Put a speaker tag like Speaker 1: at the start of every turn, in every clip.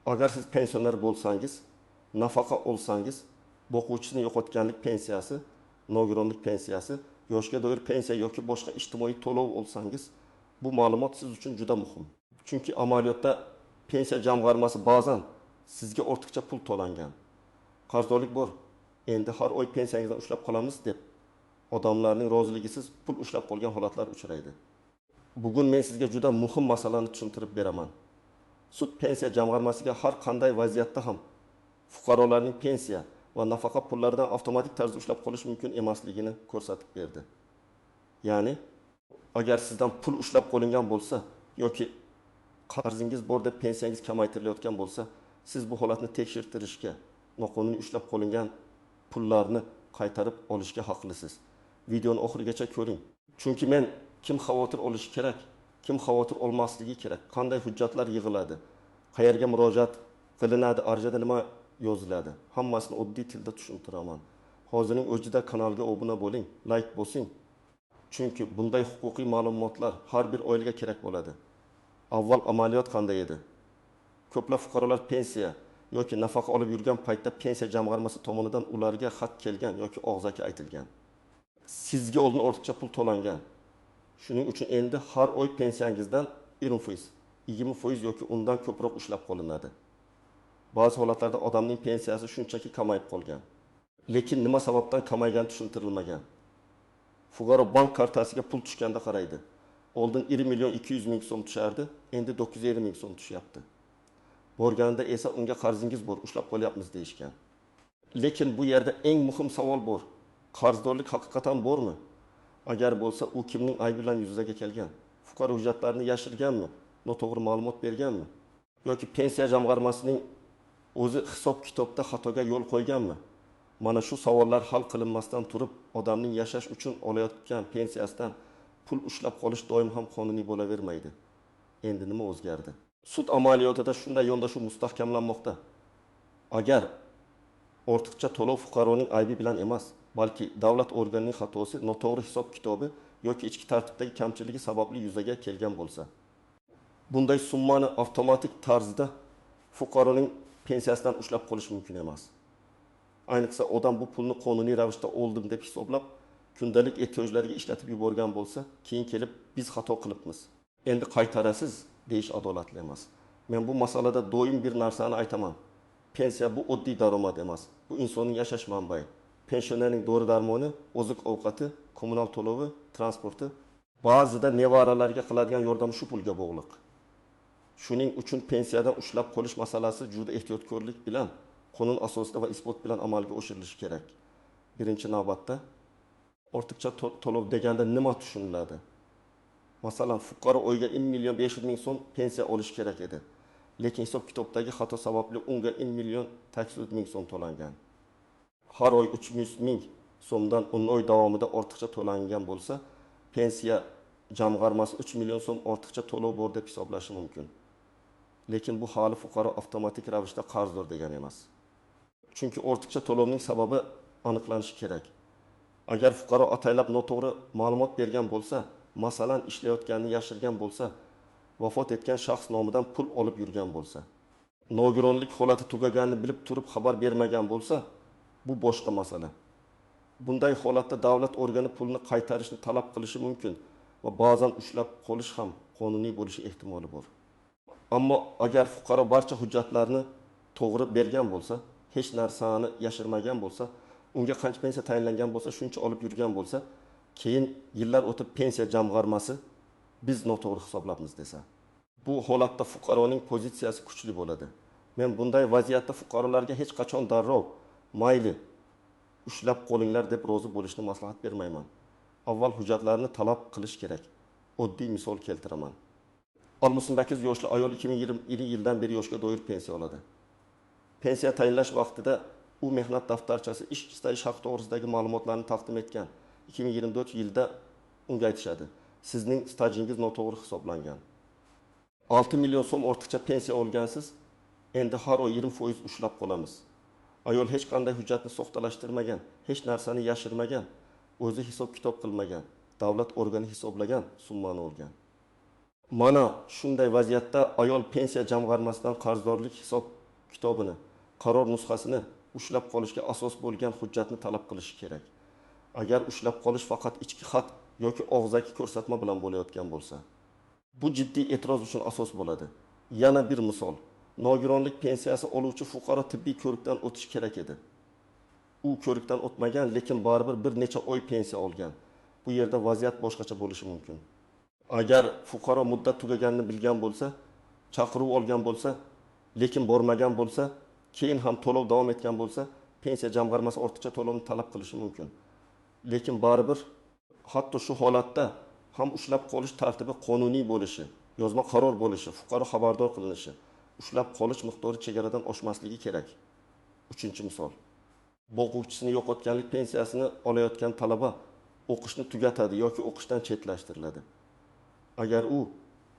Speaker 1: Agar siz pensioner bo'lsangiz, nafaqa olsangiz, boquvchisini yo'qotganlik pensiyasi, nogironlik pensiyasi, yoshga doir pensiya yoki boshqa ijtimoiy to'lov olsangiz, bu ma'lumot siz uchun juda muhim. Chunki amaliyotda pensiya jamg'armasi ba'zan sizga ortiqcha pul to'langan. Qarzdorlik bor. Endi har oy pensiyangizdan ushlab qolamiz deb odamlarning roziligisiz pul ushlab qolgan holatlar uchraydi. Bugun men sizga juda muhim masalani tushuntirib beraman. Sud pensiya jamg'armasiga har qanday vaziyatda ham fuqarolarning pensiya va nafaqa pullaridan avtomatik tarzda ushlab qolish mumkin emasligini ko'rsatib berdi. Ya'ni agar sizdan pul ushlab qolingan bo'lsa yoki qarzingiz bor deb pensiyangiz kamaytirilayotgan bo'lsa, siz bu holatni tekshirtirishga, noqonuniy ushlab qolingan pullarni qaytarib olishga haqlisiz. Videoni oxirigacha ko'ring. Chunki men kim xavotir olishi kerak, kim xavotir olmasligi kerak, qanday hujjatlar yig'iladi, qayerga murojaat qilinadi, arizada nima yoziladi, hammasini oddiy tilda tushuntiraman. Hozirning o'zida kanalga obuna bo'ling, like bosing. Chunki bunday huquqiy ma'lumotlar har bir oilaga kerak bo'ladi. Avval amaliyot qanday edi? Ko'plab fuqarolar pensiya yoki nafaqa olib yurgan paytda pensiya jamg'armasi tomonidan ularga xat kelgan yoki og'zaki aytilgan. Sizga oldin ortiqcha pul to'langan. Shuning uchun endi har oy pensiyangizdan 20%, 20% yoki undan ko'proq ushlab qolinadi. Ba'zi holatlarda odamning pensiyasi shunchaki kamayib qolgan. Lekin nima sababdan kamaygani tushuntirilmagan. Fuqaro bank kartasiga pul tushganda qaraydi. Oldin 1 million 200 ming so'm tushardi, endi 950 ming so'm tushyapti. Borganda esa unga qarzingiz bor, ushlab qolyapmiz deyishgan. Lekin bu yerda eng muhim savol bor. Qarzdorlik haqiqatan bormi? Agar bo'lsa, u kimning aybi bilan yuzaga kelgan? Fuqaro hujjatlarini yashirganmi? Noto'g'ri ma'lumot berganmi? Yoki pensiya jamg'armasining o'zi hisob-kitobda xatoga yo'l qo'yganmi? Mana shu savollar hal qilinmasdan turib, odamning yashash uchun olayotgan pensiyasidan pul ushlab qolish doim ham qonuniy bo'lavermaydi. Endi nima o'zgardi? Sud amaliyotida shunday yondashuv mustahkamlanmoqda. Agar ortiqcha to'lov fuqaroning aybi bilan emas, balki davlat organining xatosi, noto'g'ri hisob-kitobi yoki ichki tartibdagi kamchiligi sababli yuzaga kelgan bo'lsa, bunday summani avtomatik tarzda fuqaroning pensiyasidan ushlab qolish mumkin emas. Ayniqsa odam bu pulni qonuniy ravishda oldim deb hisoblab, kundalik ehtiyojlariga ishlatib yuborgan bo'lsa, keyin kelib biz xato qilibmiz, endi qaytarasiz deyish adolatli emas. Men bu masalada doim bir narsani aytaman. Pensiya bu oddiy daromad emas. Bu insonning yashash manbai. Pensionerning dori-darmoni, oziq-ovqati, kommunal to'lovi, transporti, ba'zida nevaralarga qiladigan yordam shu pulga bog'liq. Shuning uchun pensiyadan ushlab qolish masalasi juda ehtiyotkorlik bilan, qonun asosida va isbot bilan amalga oshirilishi kerak. Birinchi navbatda ortiqcha to'lov deganda nima tushuniladi? Masalan, fuqaro oyga 1 million 500 ming so'm pensiya olish kerak edi. Lekin hisob-kitobdagi xato sababli unga 1 million 800 ming so'm to'langan. Har oy 300 ming so'mdan 10 oy davomida ortiqcha to'langan bo'lsa, pensiya jamg'armasi 3 million so'm ortiqcha to'lov bor deb hisoblashi mumkin. Lekin bu hali fuqaro avtomatik ravishda qarzdor degani emas. Chunki ortiqcha to'lovning sababi aniqlanishi kerak. Agar fuqaro ataylab noto'g'ri ma'lumot bergan bo'lsa, masalan, ishlayotganini yashirgan bo'lsa, vafot etgan shaxs nomidan pul olib yurgan bo'lsa, nogironlik holati tugaganini bilib turib xabar bermagan bo'lsa, bu boshqa masala. Bunday holatda davlat organi pulni qaytarishni talab qilishi mumkin va ba'zan ushlab qolish ham qonuniy bo'lishi ehtimoli bor. Ammo agar fuqaro barcha hujjatlarni to'g'ri bergan bo'lsa, hech narsani yashirmagan bo'lsa, unga qancha pensiya tayinlangan bo'lsa, shuncha olib yurgan bo'lsa, keyin yillar o'tib pensiya jamg'armasi biz noto'g'ri hisoblabmiz desa, bu holatda fuqaroning pozitsiyasi kuchli bo'ladi. Men bunday vaziyatda fuqarolarga hech qachon darrov mayli ushlab qolinglar deb rozi bo'lishni maslahat bermayman. Avval hujjatlarni talab qilish kerak. Oddiy misol keltiraman. 68 yoshli ayol 2020 yildan beri yoshga doir pensiya oladi. Pensiya tayinlash vaqtida u mehnat daftarchasi ish istash haqi to'g'risidagi ma'lumotlarni taqdim etgan. 2024 yilda unga aytishadi: sizning stajingiz noto'g'ri hisoblangan. 6 million so'm ortiqcha pensiya olgansiz, endi har oy 20% ushlab qolamiz. Ayol hech qanday hujjatni soxtalashtirmagan, hech narsani yashirmagan, o'zi hisob-kitob qilmagan, davlat organi hisoblagan summani olgan. Mana shunday vaziyatda ayol pensiya jamg'armasidan qarzdorlik hisob kitobini, qaror nusxasini ushlab qolishga asos bo'lgan hujjatni talab qilishi kerak. Agar ushlab qolish faqat ichki xat yoki og'zaki ko'rsatma bilan bo'layotgan bo'lsa, bu jiddiy e'tiroz uchun asos bo'ladi. Yana bir misol, nogironlik pensiyasi oluvchi fuqaro tibbiy ko'rikdan o'tishi kerak edi. U ko'rikdan o'tmagan, lekin baribir bir necha oy pensiya olgan. Bu yerda vaziyat boshqacha bo'lishi mumkin. Agar fuqaro muddat tugaganini bilgan bo'lsa, chaqiruv olgan bo'lsa, lekin bormagan bo'lsa, keyin ham to'lov davom etgan bo'lsa, pensiya jamg'armasi ortiqcha to'lovni talab qilishi mumkin. Lekin baribir hatto shu holatda ham ushlab qolish tartibi qonuniy bo'lishi, yozma qaror bo'lishi, fuqaro xabardor qilinishi, ushlab qolish miqdori chegaradan oshmasligi kerak. 3-misol. Boquvchisini yo'qotganlik pensiyasini olayotgan talaba o'qishni tugatadi yoki o'qishdan chetlashtiriladi. Agar u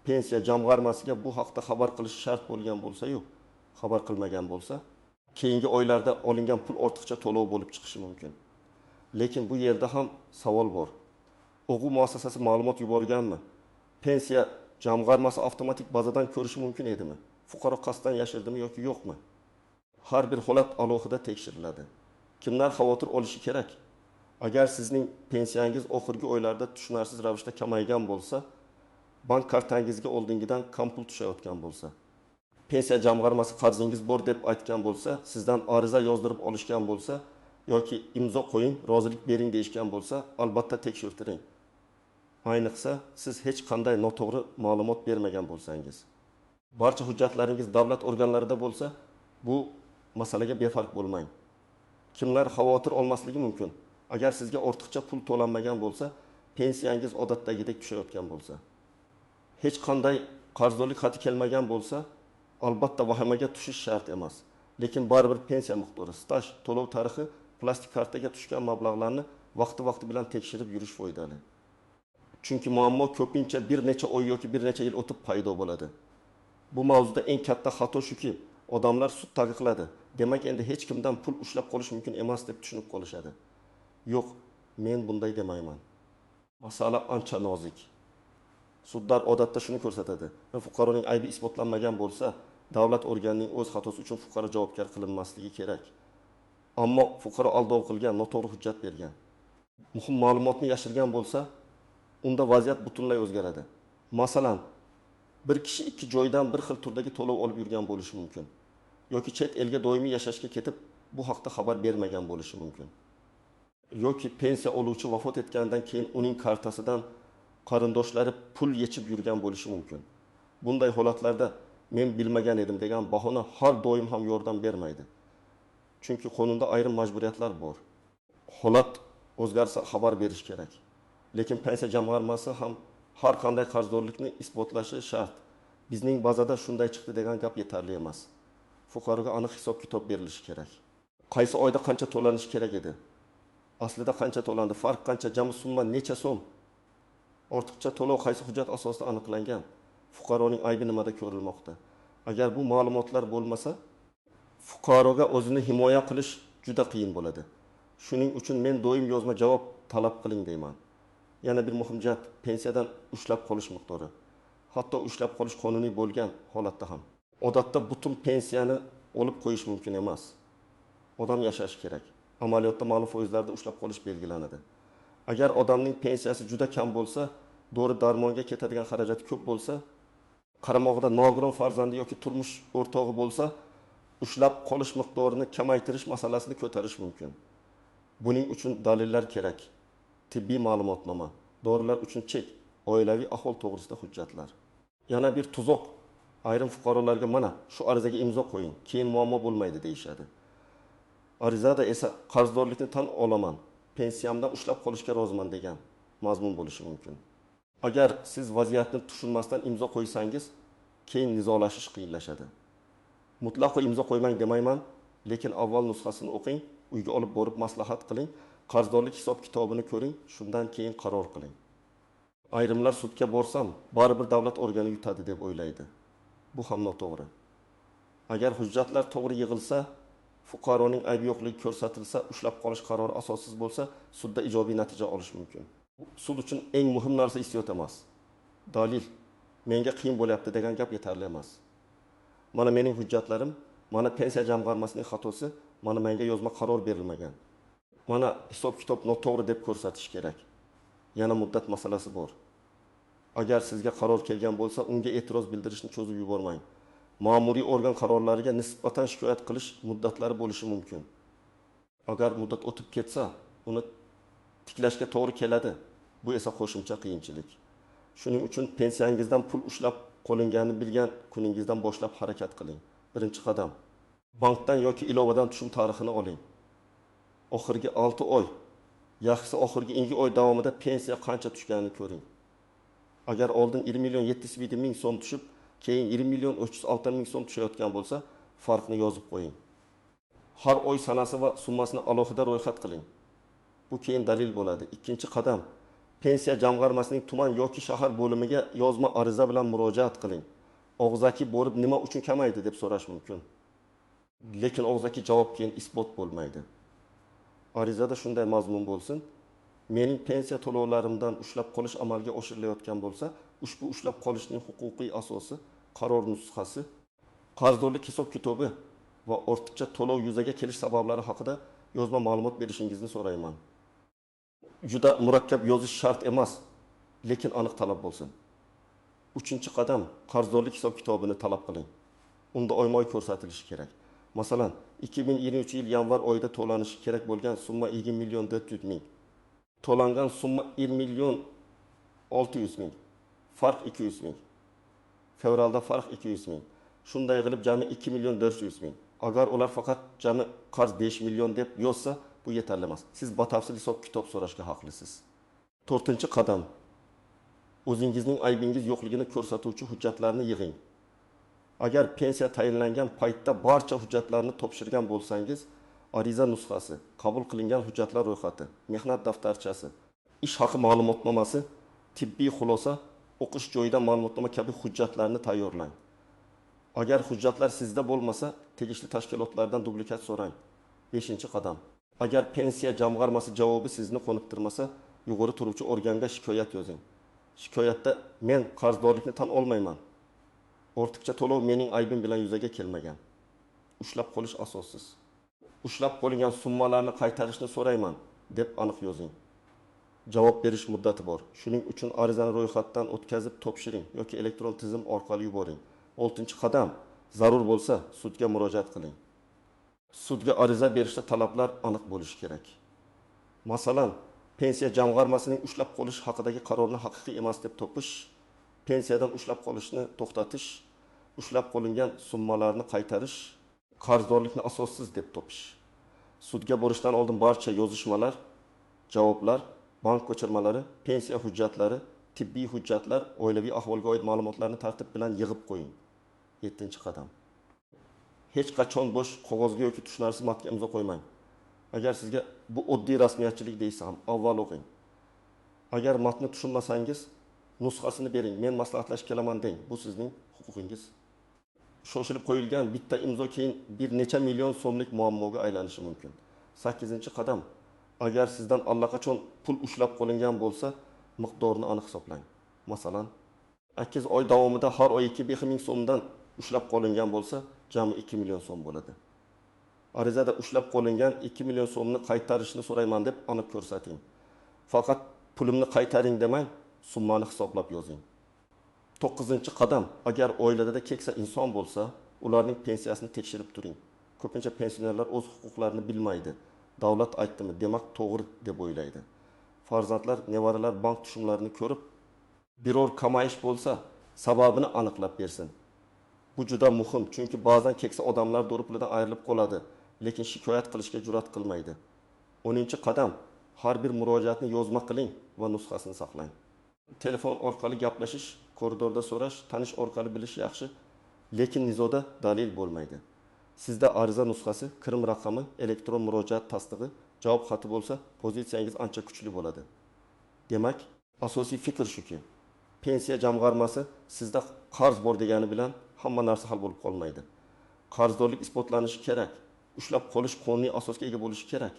Speaker 1: pensiya jamg'armasiga bu haqda xabar qilish shart bo'lgan bo'lsa-yu, xabar qilmagan bo'lsa, keyingi oylarda olingan pul ortiqcha to'lov bo'lib chiqishi mumkin. Lekin bu yerda ham savol bor. O'quv muassasasi ma'lumot yuborganmi? Pensiya jamg'armasi avtomatik bazadan ko'rishi mumkin edimi? Fuqaro qasddan yashirdimi yoki yo'qmi? Har bir holat alohida tekshiriladi. Kimlar xavotir olishi kerak? Agar sizning pensiyangiz oxirgi oylarda tushunarsiz ravishda kamaygan bo'lsa, bank kartangizga oldingidan kompul tushayotgan bo'lsa, pensiya jamg'armasi qarzingiz bor deb aytgan bo'lsa, sizdan ariza yozdirib olishgan bo'lsa yoki imzo qo'ying, rozilik bering deyishgan bo'lsa, albatta tekshirtiring. Ayniqsa, siz hech qanday noto'g'ri ma'lumot bermagan bo'lsangiz. Barcha hujjatlaringiz davlat organlarida bo'lsa, bu masalaga befarq bo'lmang. Kimlar xavotir olmasligi mumkin? Agar sizga ortiqcha pul to'lanmagan bo'lsa, pensiyangiz odatdagidek tushayotgan bo'lsa, hech qanday qarzdorlik xati kelmagan bo'lsa, albatta vahimaga tushish shart emas. Lekin baribir pensiya miqdori, staj, to'lov tarixi, plastik kartaga tushgan mablag'larni vaqti bilan tekshirib yurish foydali. Chunki muammo ko'pincha bir necha oy yoki bir necha yil o'tib paydo bo'ladi. Bu mavzuda eng katta xato shuki, odamlar sud taqiqladi. Demak, endi hech kimdan pul ushlab qolish mumkin emas deb tushunib qolishadi. Yo'q, men bunday demayman. Masala ancha nozik. Sudlar odatda shuni ko'rsatadi. Fuqaroning aybi isbotlanmagan bo'lsa, davlat organining o'z xatosi uchun fuqaro javobgar qilinmasligi kerak. Ammo fuqaro aldov qilgan, noto'g'ri hujjat bergan, muhim ma'lumotni yashirgan bo'lsa, unda vaziyat butunlay o'zgaradi. Masalan, bir kishi ikki joydan bir xil turdagi to'lov olib yurgan bo'lishi mumkin. Yoki chet elga doimiy yashashga ketib, bu haqda xabar bermagan bo'lishi mumkin. Yoki pensiya oluvchi vafot etgandan keyin uning kartasidan qarindoshlari pul yechib yurgan bo'lishi mumkin. Bunday holatlarda men bilmagan edim degan bahona har doim ham yordam bermaydi. Chunki qonunda ayrim majburiyatlar bor. Holat o'zgarsa xabar berish kerak. Lekin pensiya jamg'armasi ham har qanday qarzdorlikni isbotlashi shart. Bizning bazada shunday chiqdi degan gap yetarli emas. Fuqaroga aniq hisob-kitob berilishi kerak. Qaysi oyda qancha to'lanishi kerak edi? Aslida qancha to'landi? Farq qancha? Jami summa necha so'm? Ortiqcha to'lov qaysi hujjat asosida aniqlangan? Fuqaroning aybi nimada ko'rilmoqda? Agar bu ma'lumotlar bo'lmasa, fuqaroga o'zini himoya qilish juda qiyin bo'ladi. Shuning uchun men doim yozma javob talab qiling deyman. Yana bir muhim jihat, pensiyadan ushlab qolish miqdori. Hatto ushlab qolish qonuniy bo'lgan holatda ham. Odatda butun pensiyani olib qo'yish mumkin emas. Odam yashash kerak. Amaliyotda ma'lum foizlarda ushlab qolish belgilanadi. Agar odamning pensiyasi juda kam bo'lsa, dori-darmonga ketadigan xarajat ko'p bo'lsa, qaramog'ida nogiron farzandi yoki turmush o'rtog'i bo'lsa, ushlab qolish miqdorini kamaytirish masalasini ko'tarish mumkin. Buning uchun dalillar kerak. Tibbiy ma'lumotnoma, dorilar uchun chek, oilaviy ahvol to'g'risida hujjatlar. Yana bir tuzoq. Ayrim fuqarolarga mana shu arizaga imzo qo'ying, keyin muammo bo'lmaydi deyishadi. Arizada esa qarzdorlikni tan olaman, pensiyamdan ushlab qolishga roziman degan mazmun bo'lishi mumkin. Agar siz vaziyatni tushunmasdan imzo qo'ysangiz, keyin nizolashish qiyinlashadi. Mutlaqo imzo qo'ymang demayman, lekin avval nusxasini o'qing, uyga olib borib maslahat qiling, qarzdorlik hisob-kitobini ko'ring, shundan keyin qaror qiling. Ayrimlar sudga borsam, baribir davlat organi yutadi deb o'ylaydi. Bu ham noto'g'ri. Agar hujjatlar to'g'ri yig'ilsa, fuqaroning aybi yo'qligi ko'rsatilsa, ushlab qolish qarori asossiz bo'lsa, sudda ijobiy natija olish mumkin. Sud uchun eng muhim narsa hissiyot emas, dalil. menga qiyin bo'lyapti degan gap yetarli emas. Mana mening hujjatlarim, mana pensiya jamg'armasining xatosi, mana menga yozma qaror berilmagan. Mana hisob-kitob noto'g'ri deb ko'rsatish kerak. Yana muddat masalasi bor. Agar sizga qaror kelgan bo'lsa, unga e'tiroz bildirishni cho'zib yubormang. Ma'muriy organ qarorlariga nisbatan shikoyat qilish muddatlari bo'lishi mumkin. Agar muddat o'tib ketsa, uni tiklashga to'g'ri keladi. Bu esa qo'shimcha qiyinchilik. Shuning uchun pensiyangizdan pul ushlab qo'linganini bilgan kuningizdan boshlab harakat qiling. Birinchi qadam. Bankdan yoki ilovadan tushum tarixini oling. Oxirgi 6 oy, yaxshisi oxirgi 2 oy davomida pensiya qancha tushganini ko'ring. Agar oldin 20 million 707 ming so'm tushib, keyin 20 million 306 ming so'm tushayotgan bo'lsa, farqni yozib qo'ying. Har oy sanasi va summasini alohida ro'yxat qiling. Bu keyin dalil bo'ladi. Ikkinchi qadam. Pensiya jamg'armasining tuman yoki shahar bo'limiga yozma ariza bilan murojaat qiling. Og'zaki borib nima uchun kamaydi deb so'rash mumkin. Lekin og'zaki javob keyin isbot bo'lmaydi. Arizada shunday mazmun bo'lsin: mening pensiya to'lovlarimdan ushlab qolish amalga oshirilayotgan bo'lsa, ushbu ushlab qolishning huquqiy asosi, qaror nusxasi, qarzdorlik hisob-kitobi va ortiqcha to'lov yuzaga kelish sabablari haqida yozma ma'lumot berishingizni so'rayman. Juda murakkab yozish shart emas, lekin aniq talab bo'lsin. Uchinchi qadam, qarzdorlik hisob-kitobini talab qiling. Unda oyma-oy ko'rsatilishi kerak. Masalan, 2023 yil yanvar oyida to'lanishi kerak bo'lgan summa 20 million 400 ming. To'langan summa 20 million 600 ming. Farq 200 ming. Fevralda farq 200 ming. Shunday qilib jami 2 million 400 ming. Agar ular faqat jami qarz 5 million deb yozsa, bu yetarli emas. Siz batafsil hisob-kitob so'rashga haqlisiz. 4-qadam. O'zingizning aybingiz yo'qligini ko'rsatuvchi hujjatlarni yig'ing. Agar pensiya tayinlangan paytda barcha hujjatlarni topshirgan bo'lsangiz, ariza nusxasi, qabul qilingan hujjatlar ro'yxati, mehnat daftarchasi, ish haqi ma'lumotnomasi, tibbiy xulosa, o'qish joyidan ma'lumotnoma kabi hujjatlarni tayyorlang. Agar hujjatlar sizda bo'lmasa, tegishli tashkilotlardan dublikat so'rang. 5-qadam. Agar pensiya jamg'armasi javobi sizni qoniqtirmasa, yuqori turuvchi organga shikoyat yozing. Shikoyatda men qarzdorlikni tan olmayman. Ortiqcha to'lov mening aybim bilan yuzaga kelmagan. Ushlab qolish asossiz. Ushlab qolingan summalarni qaytarishni so'rayman deb aniq yozing. Javob berish muddati bor. Shuning uchun arizani ro'yxatdan o'tkazib topshiring yoki elektron tizim orqali yuboring. 6-qadam. Zarur bo'lsa, sudga murojaat qiling. Sudga ariza berishda talablar aniq bo'lishi kerak. Masalan, pensiya jamg'armasining ushlab qolish haqidagi qarorni haqiqiy emas deb topish, pensiyadan ushlab qolishni to'xtatish, ushlab qolingan summalarni qaytarish, qarzdorlikni asossiz deb topish. Sudga borishdan oldin barcha yozishmalar, javoblar, bank ko'chirmalari, pensiya hujjatlari, tibbiy hujjatlar, oilaviy ahvolga oid ma'lumotlarni tartib bilan yig'ib qo'ying. 7-qadam. Hech qachon bo'sh qog'ozga yoki tushunarsiz matnga imzo qo'ymang. Agar sizga bu oddiy rasmiyatchilik deysa ham, avval o'qing. Agar matnni tushunmasangiz, nusxasini bering, men maslahatlashib kelaman deng. Bu sizning huquqingiz. Shoshilib qo'yilgan bitta imzo keyin bir necha million so'mlik muammoga aylanishi mumkin. 8-qadam. Agar sizdan allaqachon pul ushlab qolingan bo'lsa, miqdorini aniq hisoblang. Masalan, 8 oy davomida har oy 2 ming so'mdan ushlab qolingan bo'lsa, jami 2 million so'm bo'ladi. Arizada ushlab qolingan 2 million so'mni qaytarishni so'rayman deb aniq ko'rsating. Faqat pulimni qaytaring demang, summani hisoblab yozing. 9-qadam. Agar oilada keksa inson bo'lsa, ularning pensiyasini tekshirib turing. Ko'pincha pensionerlar o'z huquqlarini bilmaydi. Davlat aytdimi, demak to'g'ri deb o'ylaydi. Farzandlar, nevaralar bank tushumlarini ko'rib, biror kamayish bo'lsa, sababini aniqlab bersin. Bu juda muhim, chunki ba'zan keksa odamlar dori pulidan ayrilib qoladi, lekin shikoyat qilishga jur'at qilmaydi. 10-qadam. Har bir murojaatni yozma qiling va nusxasini saqlang. Telefon orqali gaplashish, koridorda so'rash, tanish orqali bilish yaxshi, lekin nizoda dalil bo'lmaydi. Sizda ariza nusxasi, kirim raqami, elektron murojaat tasdig'i, javob xati bo'lsa, pozitsiyangiz ancha kuchli bo'ladi. Demak, asosiy fikr shuki, pensiya jamg'armasi sizda qarz bor degani bilan hamma narsa hal bo'lib qolmaydi. Qarzdorlik isbotlanishi kerak, ushlab qolish qonuniy asosga ega bo'lishi kerak,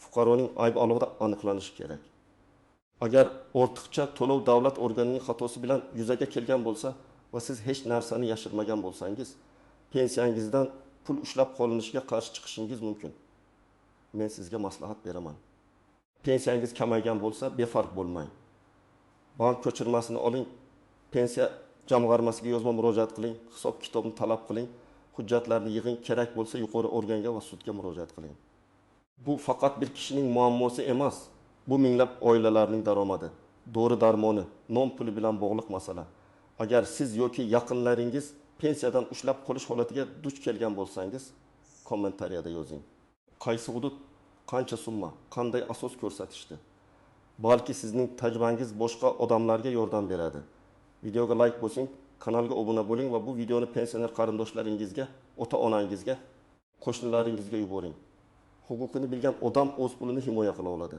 Speaker 1: fuqaroning aybi alohida aniqlanishi kerak. Agar ortiqcha to'lov davlat organining xatosi bilan yuzaga kelgan bo'lsa, va siz hech narsani yashirmagan bo'lsangiz, pensiyangizdan pul ushlab qolinishiga qarshi chiqishingiz mumkin. Men sizga maslahat beraman. Pensiyangiz kamaygan bo'lsa, befarq bo'lmang. Bank ko'chirmasini oling, pensiya jamg'armasiga yozma murojaat qiling, hisob kitobni talab qiling, hujjatlarni yig'ing, kerak bo'lsa yuqori organga va sudga murojaat qiling. Bu faqat bir kishining muammosi emas. Bu minglab oilalarning daromadi, dori-darmoni, non puli bilan bog'liq masala. Agar siz yoki yaqinlaringiz pensiyadan ushlab qolish holatiga duch kelgan bo'lsangiz, kommentariyada yozing. Qaysi hudud, qancha summa, qanday asos ko'rsatishdi? Balki sizning tajribangiz boshqa odamlarga yordam beradi. Videoga like bosing, kanalga obuna bo'ling va bu videoni pensioner qarindoshlaringizga, ota-onangizga, qo'shnilaringizga yuboring. Huquqini bilgan odam o'z pulini himoya qila oladi.